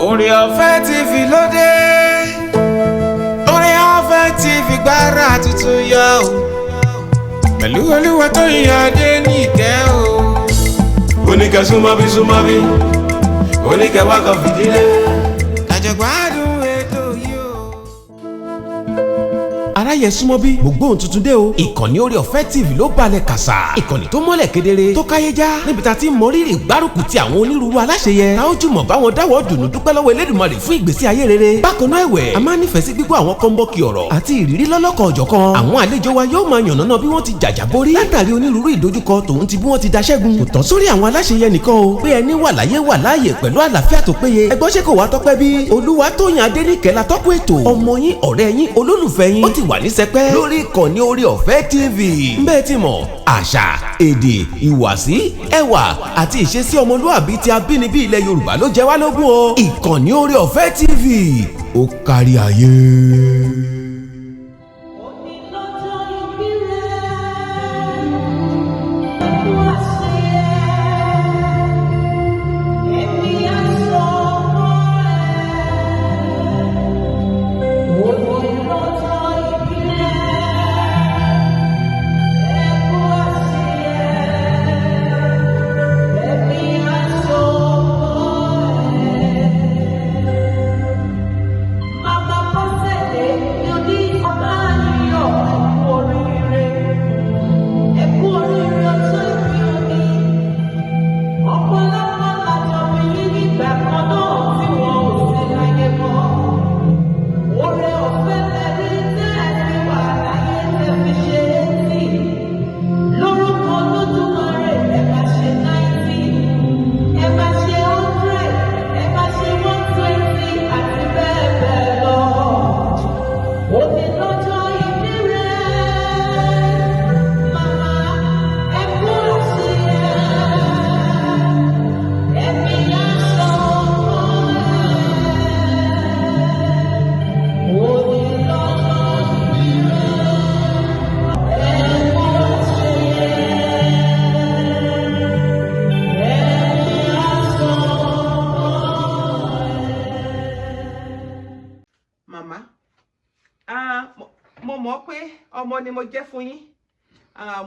Oore Ọ̀fẹ́ TV lóde. Oore Ọ̀fẹ́ TV gbára tuntun yọ o. Pẹ̀lú Olúwa tó yan adé ní ìkẹ́ o. Oníkẹ́ súnmọ́ bí. Oníkẹ́ wá kan fìdílé. Àjọgbádùn ètò yìí o. Aráyé súnmọ́ bí gbogbo ohun tuntun dé o. Ìkànnì Oore Ọ̀fẹ́ TV ló balẹ̀ kàsà. Ìkànnì tó mọ́lẹ̀ kedere tó káyé já. Níbi tá ti mọ rírì ìgbárùkù ti àwọn onírúurú aláṣeyẹ. Tá ó jùmọ̀ báwọn dáwọ́ dùnú dúpẹ́ lọ́wọ́ Elédùmarè fún ìgbésí ayé rere. Bákan náà ẹ̀wẹ̀, a máa nífẹ̀ẹ́ sí gbígbọ́ àwọn kọ́ńbọ́ọ̀kì ọ̀rọ̀ àti ìrírí lọ́lọ́kan ọ̀jọ̀kan. Àwọn àlejò wa yóò máa yànnàná bí wọ́n ti jàjà borí. Látàrí onírúurú ìdojúkọ tòun ti bí wọ́n ti daṣẹ́gun. Kò tán sórí àwọn aláṣeyẹ nìkan o. Pé ẹni wà láyé wà láàyè pẹ̀lú àlàáfíà tó péye. Ẹgbọ́n ṣé kò wá tọ́pẹ́ bí? Olúwatóyìn Adéníkẹ́ la tọ́kùn ètò. Ọmọ yín, ọ̀rẹ́ yín, olólùfẹ́ yín. Ó ti wà ní sẹpẹ́ lórí ìkànnì Oore Ọ̀fẹ́ TV. Ńbẹ́ ti mọ̀, àṣà, èdè, ìhùwàsí, ẹwà àti ìṣesí ọmọlúàbí ti abínibí ilẹ̀ Yorùbá ló jẹ wá lógún o. Ìkànnì Oore Ọ̀fẹ́ TV ó kárí ayé. Mo mọ̀ pé ọmọ ni mo jẹ́ fún yín.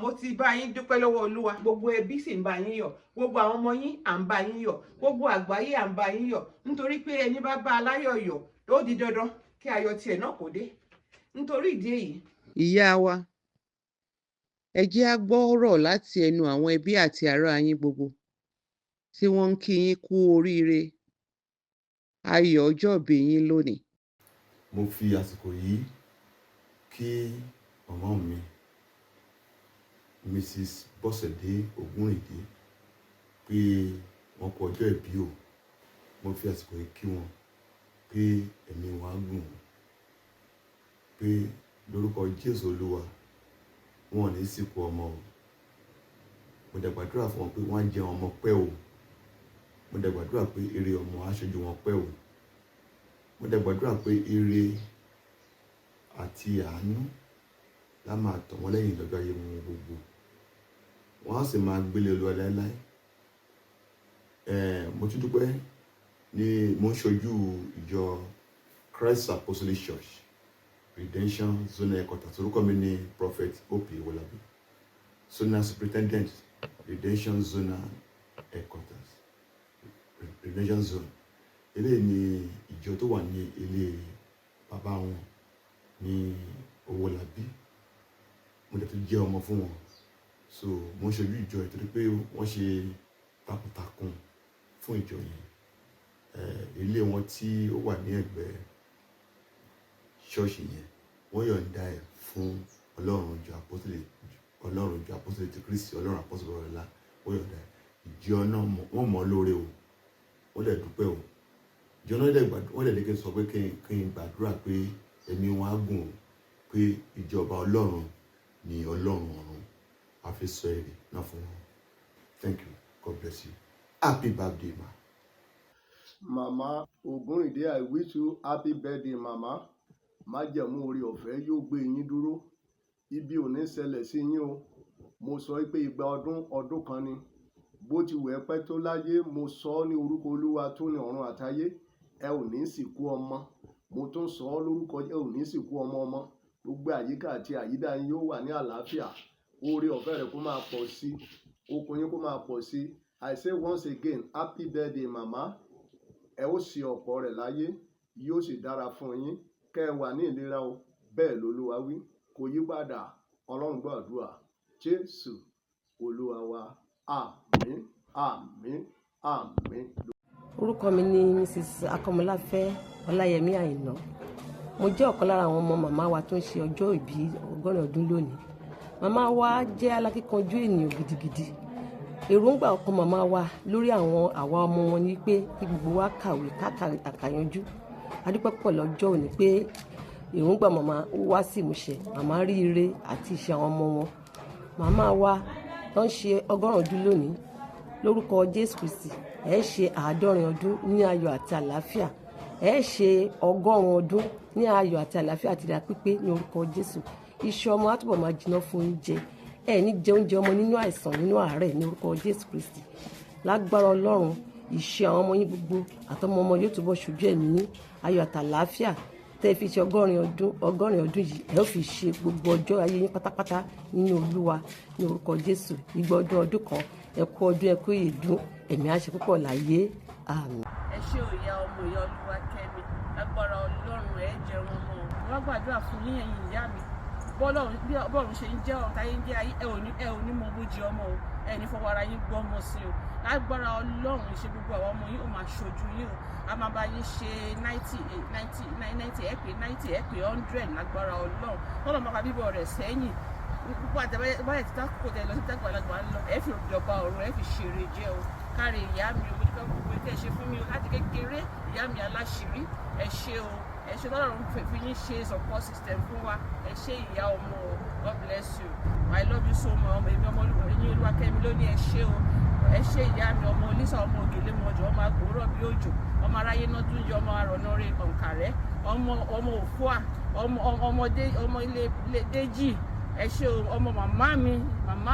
Mo ti bá yín dúpẹ́ lọ́wọ́ Olúwa. Gbogbo ẹbí sì ń bá yín yọ̀. Gbogbo àwọn ọmọ yín à ń bá yín yọ̀. Gbogbo àgbáyé à ń bá yín yọ̀. Nítorí pé ẹni bá bá aláyọ̀ yọ̀ ó di dandan kí ayọ̀ tiẹ̀ náà kó dé. Nítorí ìdí èyí. Ìyá wa, ẹ jẹ́ á gbọ́ ọ̀rọ̀ láti ẹnu àwọn ẹbí àti ará yín gbogbo tí wọ́n ń kí yín kú oríire ayọ̀ ọjọ́ìbí yín lónìí. Mo fi àsìkò yìí kí màmá mi Mrs. Bosede Ogunrinde pé wọ́n kú ọjọ́ ìbí o. Mo fi àsìkò yìí kí wọn pé ẹ̀mí wọn á gùn, pé lórúkọ Jésù Olúwa wọn ò ní sìnkú ọmọ o. Mo dẹ̀ gbàdúrà fún wọn pé wọ́n á jẹ ọmọ pẹ́ o. Mo dẹ̀ gbàdúrà pé ire ọmọ á ṣojú wọn pẹ́ o. Mo dẹ̀ gbàdúrà pé ire àti àánú lá máa tọ̀ wọ́n lẹ́yìn lọ́jọ́ ayé wọn gbogbo. Wọ́n á sì máa gbélé Olúwa láéláé. Mo tún dúpẹ́ ní mo ń ṣojú ìjọ Christ Apostolic Church Redemption Zona Headquarters. Orúkọ mi ni Prophet O.P. Wolabi, Zona Superintendent Redemption Zona Headquarters, Redemption Zone. Eléyìí ni ìjọ tó wà ní ilé bàbá wọn ní Owólabí. Mo dẹ̀ tún jẹ́ ọmọ fún wọn. So mo ń ṣojú ìjọ ìtorí pé wọ́n ṣe takuntakun fún ìjọ yẹn. Ilé wọn tí ó wà ní ẹ̀gbẹ́ ṣọ́ọ̀ṣì yẹn wọ́n yọ̀ǹda ẹ̀ fún Ọlọ́run ìjọ apostolic ti Kristi, Ọlọ́run apostolic ọ̀rẹ́lá. Wọ́n yọ̀ǹda ẹ̀. Ìjọ náà wọ́n mọ̀ lóore o. Wọ́n dẹ̀ dúpẹ́ o. Ìjọ náà wọ́n dẹ̀ lékè sọ pé kí n gbàdúrà pé ẹ̀mí wọn á gùn, pé ìjọba Ọlọ́run ni Ọlọ́run ọ̀run á fi sọ èrè náà fún wọn. Thank you. God bless you. Happy birthday, ma. Mama Ogunrinde, I wish you happy birthday, mama. Májẹ̀mú Oore Ọ̀fẹ́ yóò gbé yín dúró. Ibi ò ní ṣẹlẹ̀ sí yín o. Mo sọ pé ìgbà ọdún kan ni. Bó ti wù ẹ́ pẹ́ tó láyé, mo sọ ọ́ ní orúkọ Olúwa tó ní ọ̀run àtayé. ẹ ò ní sìnkú ọmọ, mo tún sọ ọ́ lórúkọ, ẹ ò ní sìnkú ọmọ ọmọ, gbogbo àyíká àti àyídá yín yóò wà ní àlàáfíà, oore ọ̀fẹ́ rẹ̀ kó máa pọ̀ sí, okun yín kó máa pọ̀ sí. I say once again, happy birthday màmá, ẹ ó ṣe ọ̀pọ̀ rẹ̀ láyé, yóò sì dára fún yín, kẹ́ ẹ wà ní ìlera o, bẹ́ẹ̀ lolúwa wí, kò yí padà, Ọlọ́run gbọ́ àdúrà, Jésù Olúwa wa, àmín, àmín, àmín. Orúkọ mi ni Mrs. Akọmọláfẹ́ Ọláyẹmí Àìná. Mo jẹ́ ọ̀kan lára àwọn ọmọ màmá wa tó ń ṣe ọjọ́ ìbí ọgọ́rin ọdún lónìí. Màmá wa jẹ́ alákíkanjú ènìyàn gidigidi. Èròǹgbà ọkàn màmá wa lórí àwa ọmọ wọn ni pé kí gbogbo wa kàwé àkàyanjú. A dúpẹ́ pọ̀ lọ́jọ́ òní pé èròǹgbà màmá wá sí ìmúṣẹ. Màmá rí ire àti ìṣe àwọn ọmọ wọn. Màmá wa tó ń ṣe ọgọ́rin ọdún lónìí, lórúkọ Jésù Kristi, ẹ ṣe 90 ọdún ní ayọ̀ àti àlàáfíà, ẹ ṣe 100 ọdún ní ayọ̀ àti àlàáfíà àti ìdá pípé ní orúkọ Jésù. Iṣẹ́ ọmọ á túbọ̀ máa jiná fún yín jẹ, ẹ ní jẹ oúnjẹ ọmọ nínú àìsàn nínú àárẹ̀ ní orúkọ Jésù Kristi. Lágbára Ọlọ́run, iṣẹ́ àwọn ọmọ yín gbogbo àtọmọ ọmọ yóò túbọ̀ ṣojú ẹ̀mí ní ayọ̀ àti àlàáfíà. Tẹ́ fi ṣe ọgọ́rin ọdún yìí, ẹ ó fi ṣe gbogbo ọjọ́ ayé yín pátápátá nínú Olúwa ní orúkọ Jésù. Igba ọdún kan, ẹ kú ọdún, ẹ kú ìdún, ẹ̀mí á ṣe púpọ̀ láyé, àmín. Ẹ ṣé òyà ọmọ ìyá Olúwakẹ́mi, lágbára Ọlọ́run ẹ jẹun ọmọ. Wọ́n gbàdúrà fún yín ẹ̀yin ìyá mi. Bọ́ọ̀lù ṣe ń jẹ́ ọ̀run táyé ń jẹ́ ayé, ẹ ò ní mọ bójì ọmọ o, ẹ ní fọwọ́ ara yín gbọ́ ọmọ sí o. Lágbára Ọlọ́run ṣe gbogbo àwọn ọmọ yín ó máa ṣojú yín o. A máa bá yín ṣe 90 ẹ pé 90 ẹ pé 100 lágbára Ọlọ́run. Tọ́lọ́ máa bá bíbọ̀ rẹ̀ sẹ́yìn. Púpọ̀ àtẹ̀báyẹ̀ tí tákùkù tẹ̀ lọ sí tágbàlagbà ń lọ, ẹ fi ìjọba ọ̀run ẹ fi ṣeré jẹ́ o. Káre ìyá mi o, mo dúpẹ́ gbogbo tẹ́ ṣe fún mi o láti kékeré, ìyá mi aláṣìírí, ẹ ṣé o. Ẹ ṣé tọ́lọ́run fi yín ṣe support system fún wa, ẹ ṣé ìyá ọmọ o, God bless you, I love you so much. Èmi ọmọ ẹ̀yin Olúwakẹ́mi ló ní ẹ ṣé o. Ẹ ṣé ìyá mi, ọmọ Olísà, ọmọ Ògèlè mọ̀jọ̀, ọmọ agbòrò bí òjò, ọmọ aráyé náà tún yọ, ọmọ arọ̀nàrè ọ̀nkàrẹ́, ọmọ òfúà, ọmọ ilé Déjì. Ẹ ṣé o, ọmọ màmá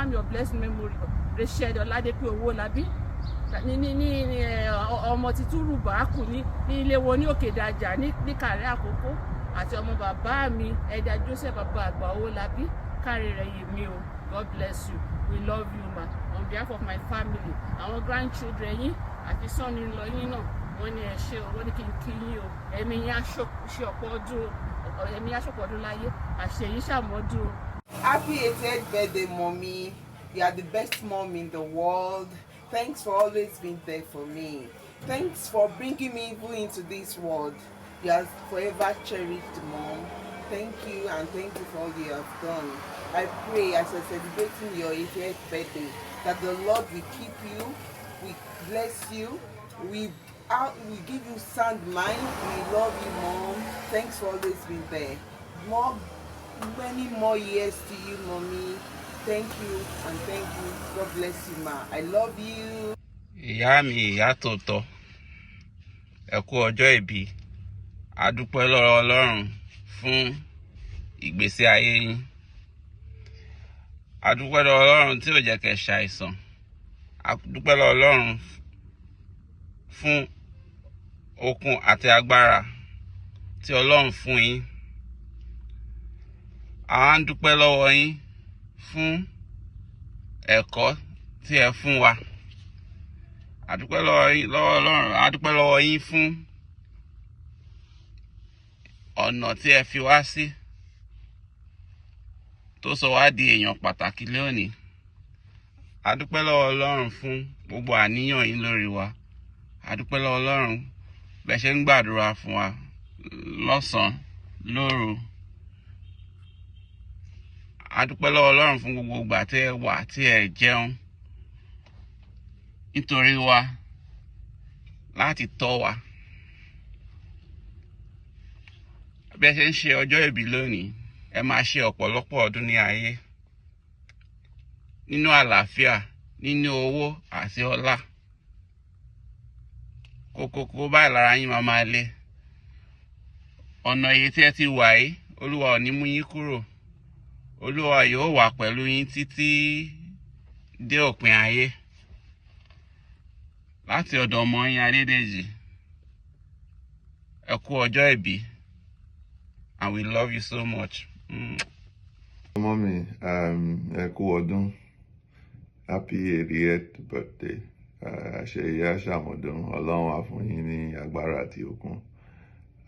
mi of blessed memory, Rachel Ọládépé Owólabí, ní ọmọ titúrù bàákù ní ilé wọn ní Òkèdàjà ní Kàrẹ́ Àkókó, àti ọmọ bàbá mi Ẹ̀dà Joseph bàbá àgbà Owólabí. Káre rẹ̀ yìí mi o, God bless you, we love you ma, on behalf of my family, àwọn grandchildren yín àti son-in-law yín náà, wọ́n ní ẹ ṣé o, wọ́n ní kí n kí yín o, ẹ̀mí yín ṣe ọ̀pọ̀ ọdún láyé, àṣeyín ṣàmọ́dún o. Happy 80th birthday, mommy. You are the best mom in the world. Thanks for always being there for me. Thanks for bringing me even into this world. You are forever cherished, mom. Thank you, and thank you for all you have done. I pray as you're celebrating your 80th birthday that the Lord will keep you, will bless you, we give you sound mind. We love you, mom. Thanks for always being there. Many more years to you, mommy. Thank you, and thank you. God bless you, ma. I love you. Ìyá mi, ìyá tòótọ́, ẹ kú ọjọ́ ìbí. A dúpẹ́ lọ́wọ́ Ọlọ́run fún ìgbésí ayé yín. A dúpẹ́ lọ́wọ́ Ọlọ́run tí ò jẹ́ kẹ́ ṣàìsàn. A dúpẹ́ lọ́wọ́ Ọlọ́run fún okun àti agbára tí Ọlọ́run fún yín. A ń dúpẹ́ lọ́wọ́ yín fún ẹ̀kọ́ tí ẹ fún wa. A dúpẹ́ lọ́wọ́ Ọlọ́run, a dúpẹ́ lọ́wọ́ yín fún ọ̀nà tí ẹ fi wá sí tó sọ wá di èèyàn pàtàkì lónìí. A dúpẹ́ lọ́wọ́ Ọlọ́run fún gbogbo àníyàn yín lórí wa. A dúpẹ́ lọ́wọ́ Ọlọ́run bẹ́ ṣe ń gbàdúrà fún wa lọ́sàn-án lóru. A dúpẹ́ lọ́wọ́ Ọlọ́run fún gbogbo ìgbà tí ẹ wà tí ẹ jẹun nítorí wa, láti tọ́ wa. Bí ẹ ṣe ń ṣe ọjọ́ ìbí lónìí, ẹ máa ṣe ọ̀pọ̀lọpọ̀ ọdún ní ayé, nínú àlàáfíà, nínú owó àti ọlá. Kókókó báyìí lára yín máa lé. Ọ̀nà èyí tí ẹ ti wà yìí, Olúwa ò ní mú yín kúrò. Olúwa yóò wà pẹ̀lú yín títí dé òpin ayé. Láti ọ̀dọ̀ ọmọ yín Adédèjì, ẹ kú ọjọ́ ìbí, and we love you so much. Mommy, ẹ kú ọdún. Happy 80th birthday. Àṣeyẹ àṣàmọ̀dún, Ọlọ́run á fún yín ní agbára àti okun.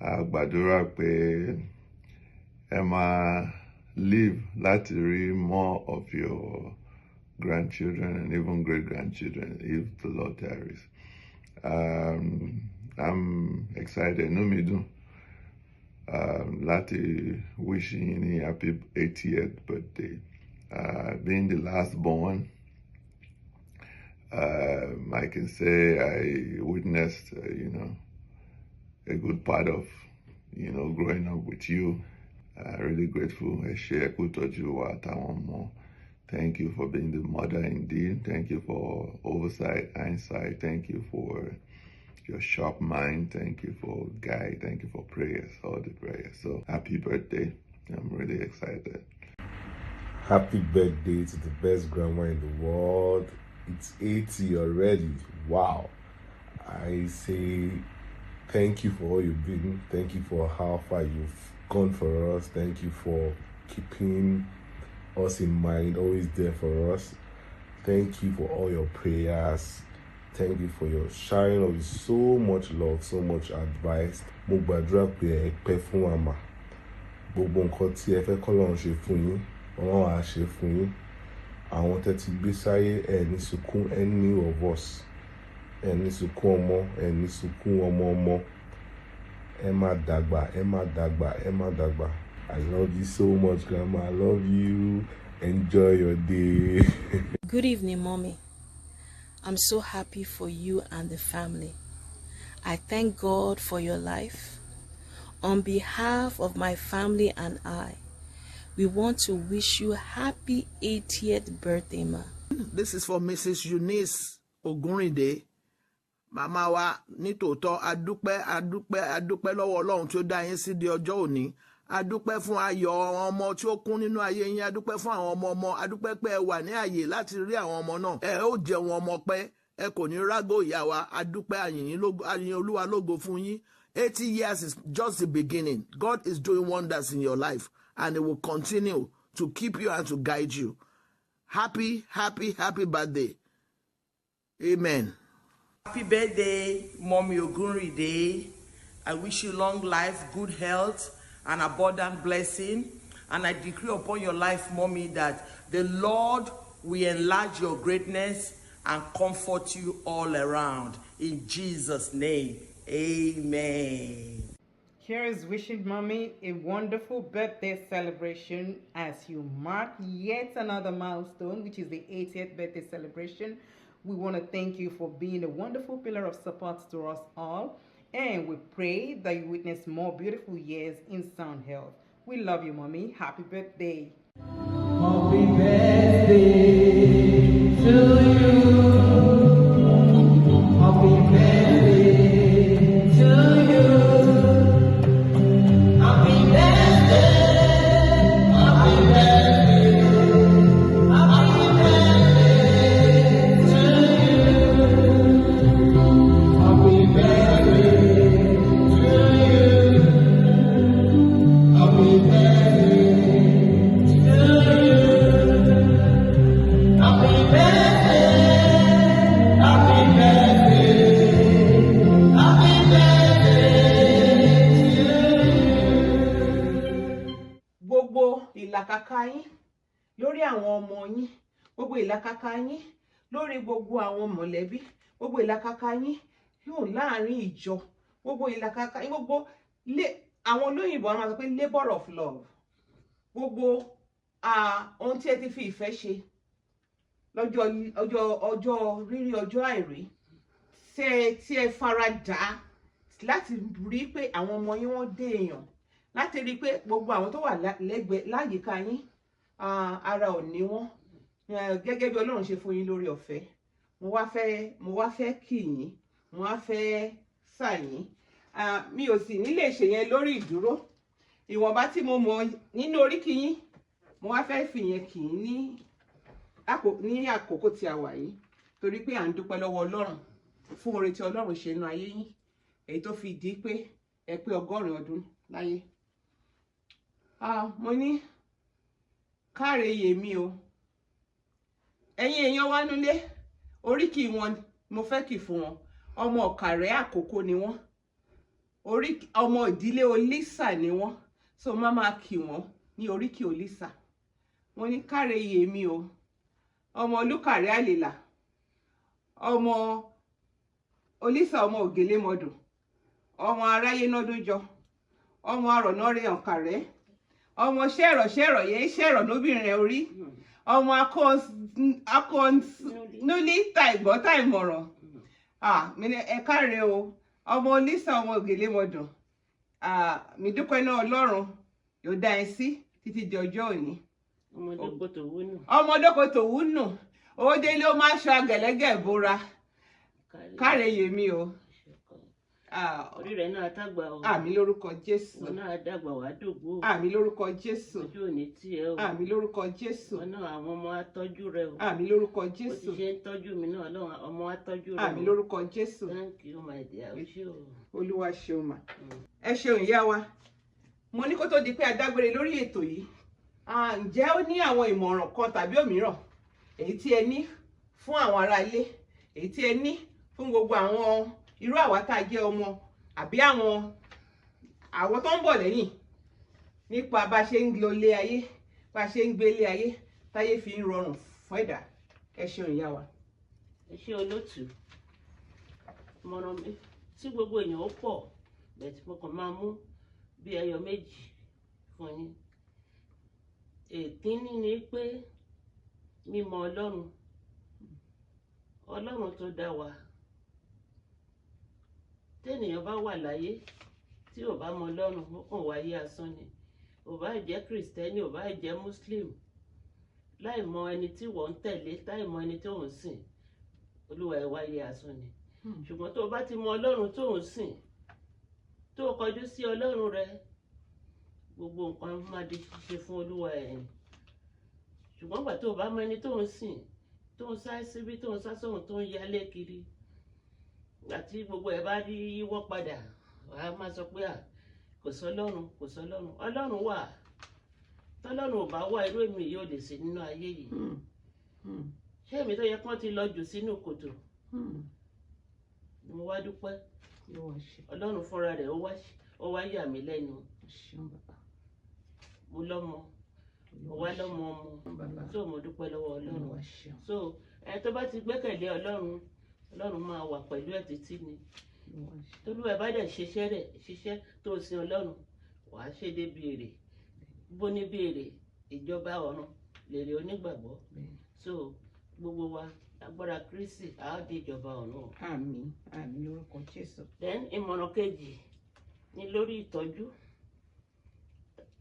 A gbàdúrà pé ẹ máa live láti rí more of your grandchildren and even great-grandchildren if the Lord tarries. I'm excited. No me do. Láti wish yín happy 80th birthday. Being the last born, I can say I witnessed, a good part of, growing up with you. Really grateful. Thank you for being the mother indeed. Thank you for oversight, hindsight. Thank you for your sharp mind. Thank you for guide. Thank you for prayers, all the prayers. So happy birthday. I'm really excited. Happy birthday to the best grandma in the world. It's 80 already. Wow. I say thank you for all you've been. Thank you for how far you've gone for us. Thank you for keeping us in mind, always there for us. Thank you for all your prayers. Thank you for your sharing of so much love, so much advice. Mo gbàdúrà pé ẹ pẹ́ fún wa mà. Gbogbo nǹkan tí ẹ fẹ́ k'Ọlọ́run ṣe fún yín, Ọlọ́run á ṣe fún yín. Àwọn tẹ́ ti gbé sáyé, ẹ ní sunkún any of us. Ẹ ní sunkún ọmọ, ẹ ní sunkún ọmọ. Ẹ má dàgbà, ẹ má dàgbà, ẹ má dàgbà. I love you so much, Grandma. I love you. Enjoy your day. Good evening, Mommy. I'm so happy for you and the family. I thank God for your life. On behalf of my family and I, we want to wish you happy 80th birthday, ma. This is for Mrs. Eunice Ogunrinde. Màmá wa nítòótọ́ adúpẹ́ lọ́wọ́ Ọlọ́run tí ó dá yín sí di ọjọ́ òní. Adúpẹ́ fún ayọ̀ àwọn ọmọ tí ó kún nínú ayé yín. Adúpẹ́ fún àwọn ọmọ. Adúpẹ́ pé ẹ wà ní àyè láti rí àwọn ọmọ náà. Ẹ ó jẹun ọmọ pẹ́. Ẹ kò ní rágó ìyá wa. Adúpẹ́ àyìn Olúwa lógo fún yín. 80 years is just the beginning. God is doing wonders in your life, and He will continue to keep you and to guide you. Happy birthday. Amen. Happy birthday, Mommy Ogunrinde. I wish you long life, good health, and abundant blessing. And I decree upon your life, Mommy, that the Lord will enlarge your greatness and comfort you all around. In Jesus' name, amen. Here is wishing Mommy a wonderful birthday celebration as you mark yet another milestone, which is the 80th birthday celebration. We want to thank you for being a wonderful pillar of support to us all. And we pray that you witness more beautiful years in sound health. We love you, Mommy. Happy birthday. Happy birthday to you. Happy birthday to you. Happy birthday. Happy birthday. Happy birthday to you. Happy birthday. ìlàkàkà yín lórí àwọn ọmọ yín, gbogbo ìlàkàkà yín lórí gbogbo àwọn mọ̀lẹ́bí, gbogbo ìlàkàkà yín yóò láàrin ìjọ, gbogbo ìlàkàkà yín, gbogbo àwọn olóyìnbó a máa sọ pé labour of love, gbogbo ohun tí ẹ ti fi ìfẹ́ ṣe lọ́jọ́ rírí ọjọ́ àìrí tí ẹ fara dà láti rí pé àwọn ọmọ yín wọ́n dé èèyàn, láti rí pé gbogbo àwọn tó wà lẹ́gbẹ̀ẹ́ láyìíká yín ara ò ní wọ́n, gẹ́gẹ́ bí Ọlọ́run ṣe fún yín lórí ọ̀fẹ́. Mo wá fẹ́ kí yín, mo wá fẹ́ sà yín. Mi ò sì ní lè ṣe yẹn lórí ìdúró. Ìwọ̀nba tí mo mọ̀ nínú oríkì yín, mo wá fẹ́ fi yẹn kì í ní àkókò tí a wà yìí, torí pé à ń dúpẹ́ lọ́wọ́ Ọlọ́run fún oore tí Ọlọ́run ṣe nínú ayé yín, èyí tó fi di pé ẹ pé ọgọ́rin ọdún láyé. Mo ní káre yèmí o, ẹ̀yin èèyàn wá nulé, oríkì wọn mo fẹ́ kì fún wọn. Ọmọ Ọ̀kàrẹ́ Àkókó ni wọ́n, ọmọ ìdílé Olísà ni wọ́n, so má máa kì wọ́n ní oríkì Olísà. Wọ́n ní káre yèmí o, ọmọ Olúkàrẹ́ Àlèlà, ọmọ Olísà ọmọ Ògèlémọdò, ọmọ aráyé nọ́dúnjọ, ọmọ arọ̀nọ́rẹ́ Ọ̀kàrẹ́, ọmọ ṣẹ̀rọ̀ yẹn ṣẹ̀rọ̀ lóbìnrin orí, ọmọ akọ́núlí tàìgbọ́ tàìmọ̀ràn. Ẹ káre o, ọmọ Olísà ọmọ Ògèlémọdò. Mi dúpẹ́ náà Ọlọ́run yóò dá ẹ sí títí di ọjọ́ òní. Ọmọdókò tòwú nù, owó délé ó máa ṣọ agẹ̀lẹ́gẹ̀ bóra. Káre yèmí o. Orí rẹ̀ náà tàgbà o. Àmín lórúkọ Jésù. Wọn náà dàgbà wá dògbò. Àmín lórúkọ Jésù. Ojú òní tí ẹ o. Àmín lórúkọ Jésù. Wọn náà àwọn ọmọ á tọ́jú rẹ o. Àmín lórúkọ Bó Jésù. ti ṣe ń tọ́jú mi náà lọ́wọ́ ọmọ á tọ́jú rẹ o. Àmín lórúkọ Jésù. Thank you my dear. O ṣé o. Olúwa ṣeun mà. Ẹ ṣeun ìyá wa. Mo ní kó tó di pé a dágbére lórí ètò yìí. Ǹjẹ́ ó ní àwọn ìmọ̀ràn kan tàbí òmíràn èyí tí ẹ ní fún àwọn ará ilé, èyí tí ẹ ní fún gbogbo àwọn irú àwa tá a jẹ́ ọmọ àbí àwọn tó ń bọ̀ lẹ́yìn nípa bá ṣe ń lo ilé ayé, bá ṣe ń gbé ilé ayé táyé fi ń rọrùn fún ẹ̀dá? Ẹ ṣeun ìyá wa. Ẹ ṣé olótù. Ìmọ̀ràn mi tí gbogbo èèyàn ó pọ̀ bẹ́ẹ̀ tí mo kàn máa mú bí ẹyọ méjì fún yín. Èkínní ni pé mímọ̀ Ọlọ́run tó dá wa. Téèyàn bá wà láyé tí ò bá mọ Ọlọ́run, ó kàn wáyé asán ni. Ò bá jẹ́ Kristẹni, ò bá jẹ́ Muslim, láì mọ ẹni tí wọ́n ń tẹ̀lé, láì mọ ẹni tó ń sìn, Olúwa ẹ̀ wáyé asán ni. Ṣùgbọ́n tó bá ti mọ Ọlọ́run tó ń sìn, tó kọjú sí Ọlọ́run rẹ, gbogbo nǹkan máa di ṣíṣe fún Olúwa ẹ̀ ni. Ṣùgbọ́n gbà tó bá mọ ẹni tó ń sìn, tó ń sá síbí, tó ń sá sóhun, tó ń yálé kiri, àti gbogbo ẹ̀ bá rí yíwọ́ padà, wàá máa sọ pé kò sọ́lọ́run, kò sọ́lọ́run. Ọlọ́run wà. Tọ́lọ́run ò bá wà, irú èmi yóò lè sí nínú ayé yìí. Ṣé èmi tó yẹ kán ti lọ jù sínú kòtò? Mo wá dúpẹ́. Ọlọ́run fúnra rẹ̀ ó wá yà mí lẹ́nu. Mo lọ́mọ, mo wá lọ́mọ ọmọ. So mo dúpẹ́ lọ́wọ́ Ọlọ́run. So ẹni tó bá ti gbẹ́kẹ̀lé Ọlọ́run máa wà pẹ̀lú ẹ̀ títí ni. Tolúwa bá dẹ̀ ṣiṣẹ́ tó sin Ọlọ́run, wàá ṣe dé bí èrè. Bó ní bí èrè, ìjọba ọ̀run lèrè onígbàgbọ́. So gbogbo wa agbára Kristi á dé ìjọba ọ̀run. Àmín, àmín lórúkọ Jésù. Then ìmọ̀ràn kejì ni lórí ìtọ́jú.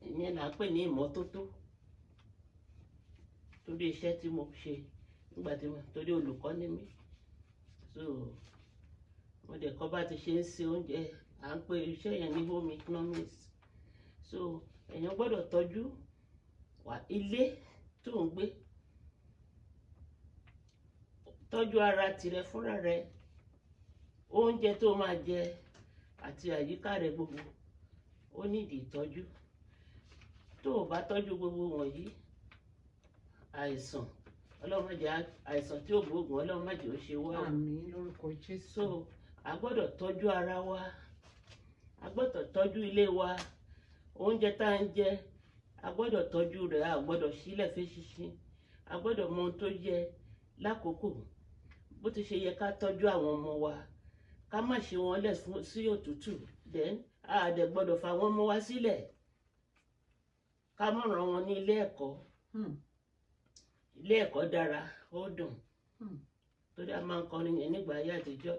Ìyẹn là ń pè ní ìmọ́tótó. Torí iṣẹ́ tí mo ṣe nígbà tí torí olùkọ́ ni mí. So mo dẹ̀ kọ́ bá ti ṣe ń ṣe oúnjẹ, à ń pè iṣẹ́ yẹn ní home economics. So èèyàn gbọ́dọ̀ tọ́jú ilé tó ń gbé, tọ́jú ara tirẹ̀ fúnra rẹ̀, oúnjẹ tó máa jẹ àti àyíká rẹ̀ gbogbo ó nídìí ìtọ́jú. Tó o bá tọ́jú gbogbo wọ̀nyí, àìsàn Ọlọ́run má jẹ́ àìsàn tí ó gbóògùn, Ọlọ́run má jẹ́ ó ṣe wá. Àmín lórúkọ Jésù. So a gbọ́dọ̀ tọ́jú ara wa, a gbọ́dọ̀ tọ́jú ilé wa, oúnjẹ tá à ń jẹ a gbọ́dọ̀ tọ́jú rẹ̀, a gbọ́dọ̀ sílẹ̀ fẹ́ṣinṣin, a gbọ́dọ̀ mọ ohun tó yẹ lákòókò. Bó ti ṣe yẹ ká tọ́jú àwọn ọmọ wa, ká má ṣe wọn lẹ̀ sí òtútù. Then a dẹ̀ gbọ́dọ̀ fa àwọn ọmọ wa sílẹ̀, ká má rán wọn ní ilé ẹ̀kọ́. Ilé ẹ̀kọ́ dára, ó dùn. Torí a máa ń kọrin yẹn nígbà ayé àtijọ́.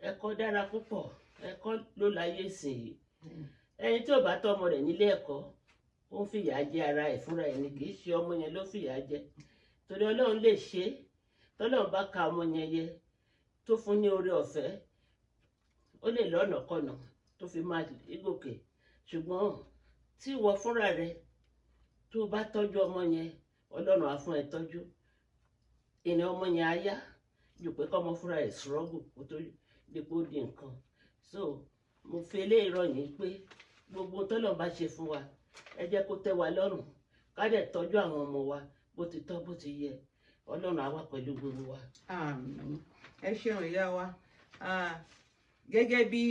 Ẹ̀kọ́ dára púpọ̀, ẹ̀kọ́ ló láyé sìn yìí. Ẹni tí ò bá tọ́ ọmọ rẹ̀ nílé ẹ̀kọ́, ó ń fìyà jẹ ara ẹ̀ fúnra ẹ̀ ni, kì í ṣe ọmọ yẹn ló fìyà jẹ. Torí Ọlọ́run lè ṣe é, tọ́lọ́run bá ka ọmọ yẹn yẹ, tó fún ní oore ọ̀fẹ́, ó lè lọ́nà kọ̀nà tó fi máa gòkè. Ṣùgbọ́n tí ìwọ fúnra rẹ̀ tó bá tọ́jú ọmọ yẹn, Ọlọ́run á fún ẹ tọ́jú. Ìrìn ọmọ yẹn á yá jù pé kọ́mọ fúnra ẹ̀ struggle kó tó dípò di nǹkan. So mo mo fi eléyìí rọ̀ yín pé gbogbo tọ́lọ̀ bá ṣe fún wa ẹ jẹ́ kó tẹ́ wa lọ́rùn ká dẹ̀ tọ́jú àwọn ọmọ wa bó ti tọ́ bó ti yẹ Ọlọ́run á wà pẹ̀lú gbogbo wa. Àmín. Ẹ ṣeun ìyá wa. Gẹ́gẹ́ bí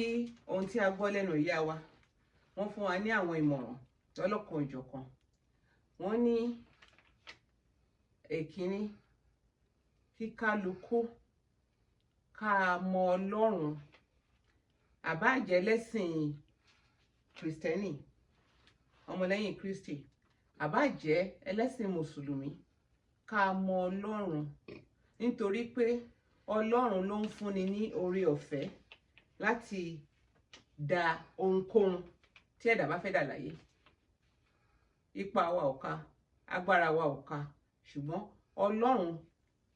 ohun tí a gbọ́ lẹ́nu ìyá wa, wọ́n fún wa ní àwọn ìmọ̀ràn lọ́lọ́kan òjọ̀kan. Wọ́n ní èkíní, kí kálukú ká mọ Ọlọ́run, àbájẹ́ lẹ́sìn Kristẹni, ọmọlẹ́yìn Kristi, àbájẹ́ ẹlẹ́sìn Mùsùlùmí, ká mọ Ọlọ́run, nítorí pé Ọlọ́run ló ń fúnni ní oore ọ̀fẹ́ láti dá ohunkóhun tí ẹ̀dá bá fẹ́ dà láyé. Ipá wa ò ká, agbára wa ò ká, ṣùgbọ́n Ọlọ́run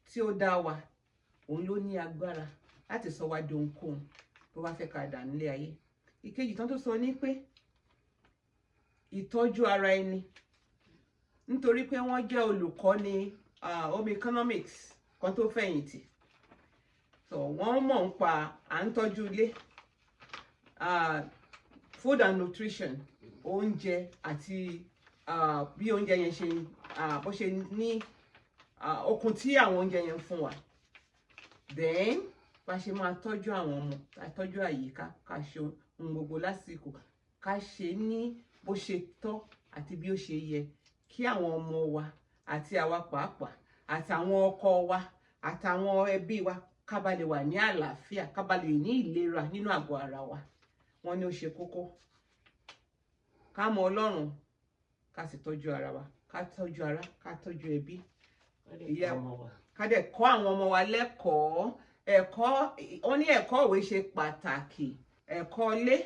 tí ó dá wa, òun ló ní agbára láti sọ wá di ohunkóhun tó bá fẹ́ ká dà nílé ayé. Ìkejì tán tó sọ ní pé ìtọ́jú ara ẹni, nítorí pé wọ́n jẹ́ olùkọ́ni home economics kan tó fẹ̀yìntì. So wọ́n mọ̀ ń pa à ń tọ́jú ilé, food and nutrition, oúnjẹ àti bí oúnjẹ yẹn ṣe bó ṣe ní okun tí àwọn oúnjẹ yẹn fún wa. Then bá ṣe máa tọ́jú àwọn ọmọ, ká tọ́jú àyíká, ká ṣe ohun gbogbo lásìkò, ká ṣe ní bó ṣe tọ́ àti bí ó ṣe yẹ, kí àwọn ọmọ wa àti àwa pàápàá àtàwọn ọkọ wa àtàwọn ẹbí wa ká bá lè wà ní àlàáfíà, ká bá lè ní ìlera nínú àgọ́ ara wa. Wọ́n ní ó ṣe kókó ká mọ Ọlọ́run, ká sì tọ́jú ara wa, ká tọ́jú ara, ká tọ́jú ẹbí, ká dẹ̀ kọ́ àwọn ọmọ wa lẹ́kọ̀ọ́. Ẹ̀kọ́, wọ́n ní ẹ̀kọ́ òwe ṣe pàtàkì, ẹ̀kọ́ ilé,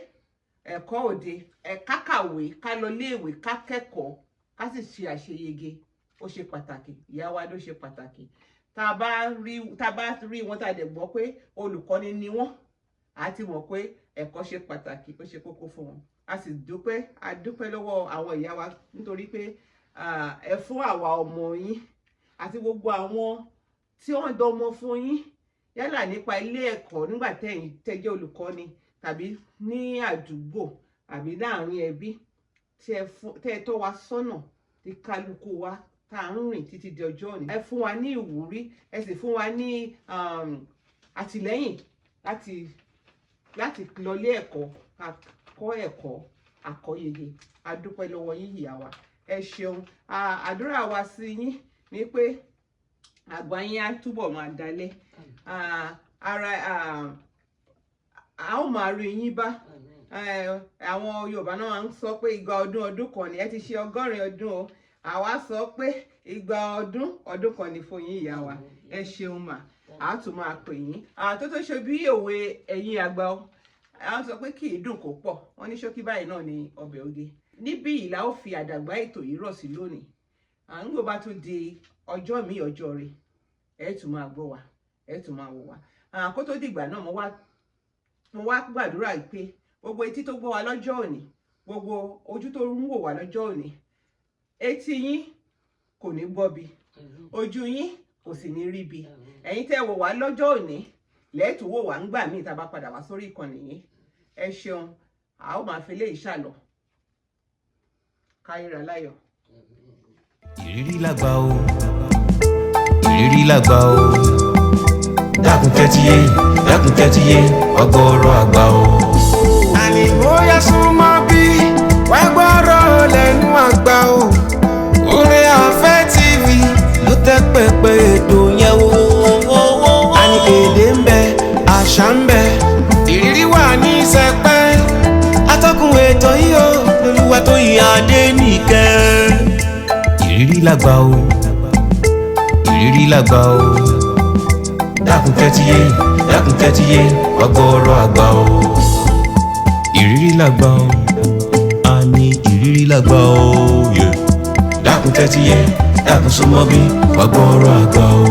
ẹ̀kọ́ òde, ká kàwé, ká lọ léèwé, ká kẹ́kọ̀ọ́, ká sì ṣe àṣeyege. Ó ṣe pàtàkì, ìyá wa ló ṣe pàtàkì. Tá bá rí wọn, tá dẹ̀ gbọ́ pé olùkọ́ni ni wọ́n, a ti mọ̀ pé ẹ̀kọ́ ṣe pàtàkì, ó ṣe kókó fún wọn. A sì dúpẹ́ lọ́wọ́ àwọn ìyá wa, nítorí pé ẹ fún àwa ọmọ yín àti gbogbo àwọn tí wọ́n dọmọ fún yín, yálà nípa ilé ẹ̀kọ́ nígbà tẹ́ jẹ́ olùkọ́ni, tàbí ní àdúgbò àbí láàrin ẹbí, tẹ́ tọ́ wa sọ́nà tí kálukú wa tá ń rìn títí di ọjọ́ òní. Ẹ fún wa ní ìwúrí, ẹ sì fún wa ní àtìlẹ́yìn láti lọlé ẹ̀kọ́, kọ́ ẹ̀kọ́ àkọ́yẹyẹ. A dúpẹ́ lọ́wọ́ yín ìyá wa. Ẹ ṣeun. Àdúrà wa sí yín ní pé àgbà yín á túbọ̀ máa dalẹ̀. A ó máa rí yín bá. Àwọn Yorùbá náà ń sọ pé igba ọdún ọdún kan ni. Ẹ ti ṣe 100 ọdún o. Àwa sọ pé igba ọdún ọdún kan ni fún yín ìyá wa. Ẹ ṣeun mà. A tún máa pè yín. Tó ṣe bí òwe ẹ̀yin àgbà o. A sọ pé kì í dùn kó pọ̀. Wọ́n ní ṣókí báyìí náà ni ọbẹ̀ oge. Níbí yìí la ó fi àdàgbà ètò yìí rọ̀ sí lónìí. À ń gbọ́ bá tún di ọjọ́ mi ọjọ́ rẹ̀. Ẹ tún máa gbọ́ wa, ẹ tún máa wò wá. Kó tó dìgbà náà mo wá gbàdúrà pé gbogbo etí tó gbọ́ wa lọ́jọ́ òní, gbogbo ojú tó ń wò wá lọ́jọ́ òní, etí yín kò ní gbọ́bi, ojú yín kò sì ní ríbi. Ẹ̀yin tẹ́ wò wá lọ́jọ́ òní, lẹ́ẹ̀tún wò wá ń gbà míì tá a bá padà wá sórí ìkànnì yìí. Ẹ ṣeun. A ó máa fi eléyìí ṣàlọ. Káyìrà láyọ̀. Ìrírí làgbà o, ìrírí làgbà o, dákun tẹ́tíyé ọgọ́rọ̀ àgbà o. Àní bóyá súnmọ́ bí wá gbọ́rọ̀ lẹ́nu àgbà o. Oore Ọ̀fẹ́ TV ló tẹ́ pẹpẹ ètò yẹn wò. Àní èdè ń bẹ, àṣà ń bẹ, ìrírí wà ní sẹpẹ́. Atọ́kùn ètò yìí o, Olúwatóyìn Adéníkẹ́. Ìrírí làgbà o, ìrírí làgbà o, dákun tẹ́tíyé ọgọ́rọ̀ àgbà o. Ìrírí làgbà o, àní ìrírí làgbà o, dákun tẹ́tíyé, dákun súnmọ́ bí ọgọ́rọ̀ àgbà o.